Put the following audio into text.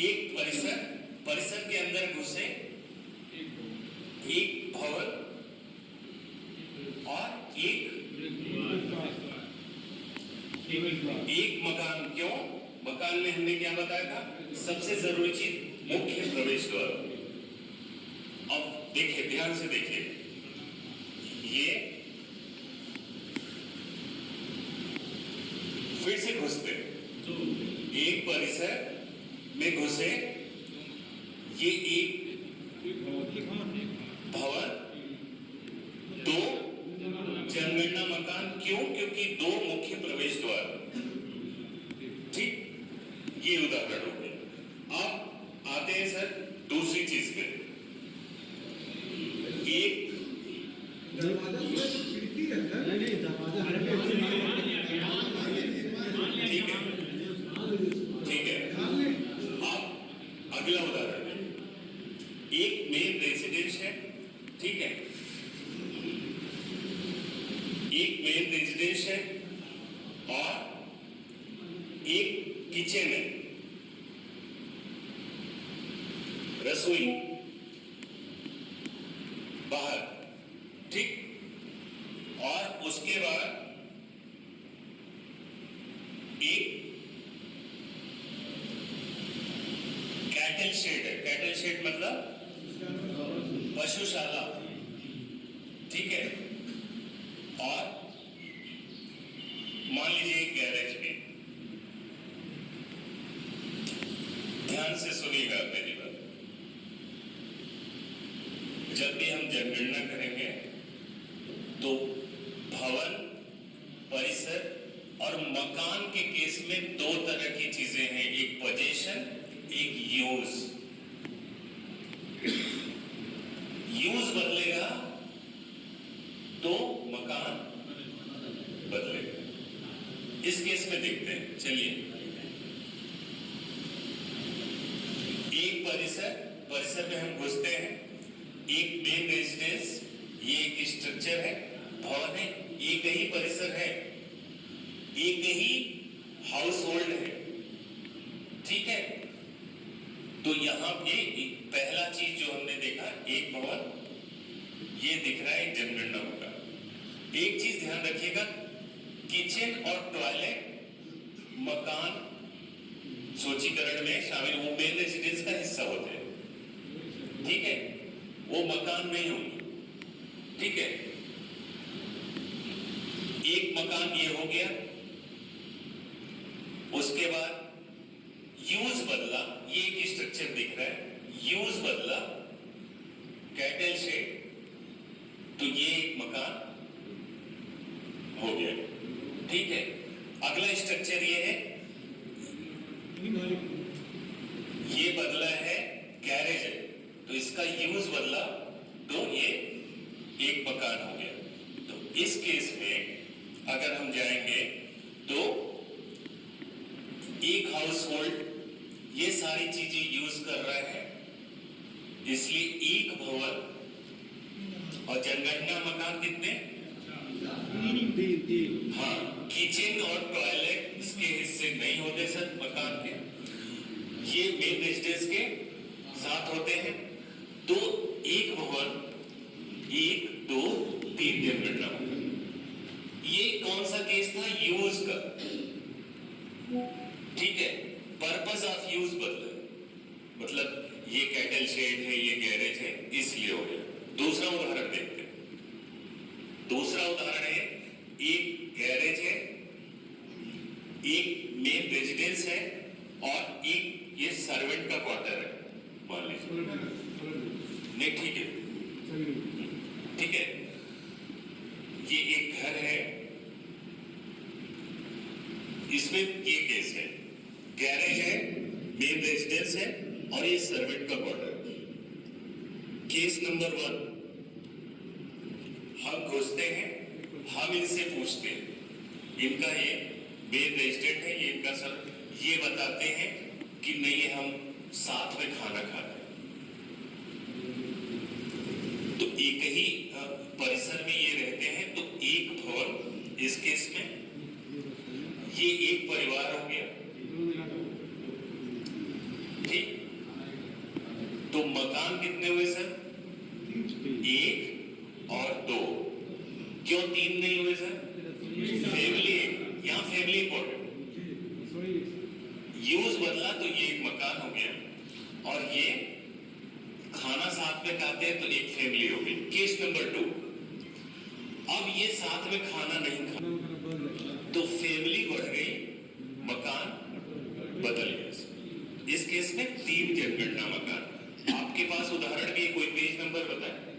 एक परिसर, परिसर के अंदर घुसे एक भवन और एक मकान। क्यों? मकान में हमने क्या बताया था? सबसे जरूरी चीज मुख्य प्रवेश द्वार। अब देखिए, ध्यान से देखिए, ये फिर से घुसते एक परिसर में घुसे, ये एक भवन, दो जनगणना मकान। क्यों? क्योंकि दो मुख्य प्रवेश द्वार। ठीक, ये उदाहरण हो गया। अब आते हैं सर दूसरी चीज पे। एक ठीक है, ठीक है। अब अगला उदाहरण है, एक मेन रेजिडेंस है, ठीक है, एक मेन रेजिडेंस है और एक किचन है, रसोई बाहर, ठीक। और उसके बाद एक कैटल शेड है। कैटल शेड मतलब पशुशाला, ठीक है। और मान लीजिए एक गैरेज भी। ध्यान से सुनिएगा मेरी बात। जब भी हम जनगणना करेंगे तो भवन, परिसर और मकान के केस में दो तरह की चीजें हैं, एक पोजीशन, एक यूज। यूज बदलेगा तो मकान बदलेगा। इस केस में देखते हैं, चलिए। एक परिसर, परिसर में हम घुसते हैं, एक मेन रेजिडेंस, ये एक स्ट्रक्चर है, भवन है, एक ही परिसर है, एक ही हाउस होल्ड है, ठीक है। तो यहां पे पहला चीज जो हमने देखा, एक भवन, ये दिख रहा है एक जनगणना मकान। एक चीज ध्यान रखिएगा, किचन और टॉयलेट मकान सूचीकरण में शामिल, वो मेन रेजिडेंस का हिस्सा होते हैं, ठीक है, वो मकान नहीं होंगे, ठीक है। एक मकान ये हो गया। उसके बाद यूज बदला, ये एक स्ट्रक्चर दिख रहा है, यूज बदला, कैटल शेड, तो ये एक मकान हो गया, ठीक है। अगला स्ट्रक्चर ये है, ये बदला है गैरेज है, तो इसका यूज बदला तो ये एक मकान हो गया। तो इस केस में अगर हम जाएंगे तो एक हाउस होल्ड ये सारी चीजें यूज कर रहा है, इसलिए एक भवन। और जनगणना मकान कितने? हाँ, किचन और टॉयलेट इसके हिस्से नहीं होते सर मकान के, ये मेन रेजिडेंस के साथ होते हैं। तो एक भवन, एक, दो, तीन जनगणना मकान। ये कौन सा केस था? यूज का, ठीक है। पर्पस ऑफ यूज बदला, मतलब ये कैटल शेड है, ये गैरेज है, इसलिए हो गया। दूसरा उदाहरण देखते हैं। दूसरा उदाहरण है, एक गैरेज है, एक मेन रेजिडेंस है और एक ये सर्वेंट का क्वार्टर है, मान लीजिए। नहीं, ठीक है, ठीक है। ये एक घर है, इसमें ये केस है, गैरेज है, मेन रेजिडेंस है और ये सर्वेंट का क्वार्टर। केस नंबर 1, हम घुसते हैं, हम इनसे पूछते हैं, इनका ये मेन रेजिडेंट है, ये इनका सर, ये बताते हैं कि नहीं हम साथ में खाना खाते हैं। तो एक ही परिसर में ये रहते हैं, तो एक भवन, इस केस में ये एक परिवार हो गया, ठीक। मकान कितने हुए सर? 1 और 2। क्यों 3 नहीं हुए सर? फैमिली, यहाँ फैमिली इंपॉर्टेंट। यूज बदला तो ये एक मकान हो गया और ये खाना साथ में खाते हैं तो एक फैमिली हो गई। केस नंबर 2, अब ये साथ में खाना नहीं खा तो फैमिली बढ़ गई, मकान बदल गया। इस केस में 3 जनगणना मकान। आपके पास उदाहरण भी, कोई पेज नंबर बताए?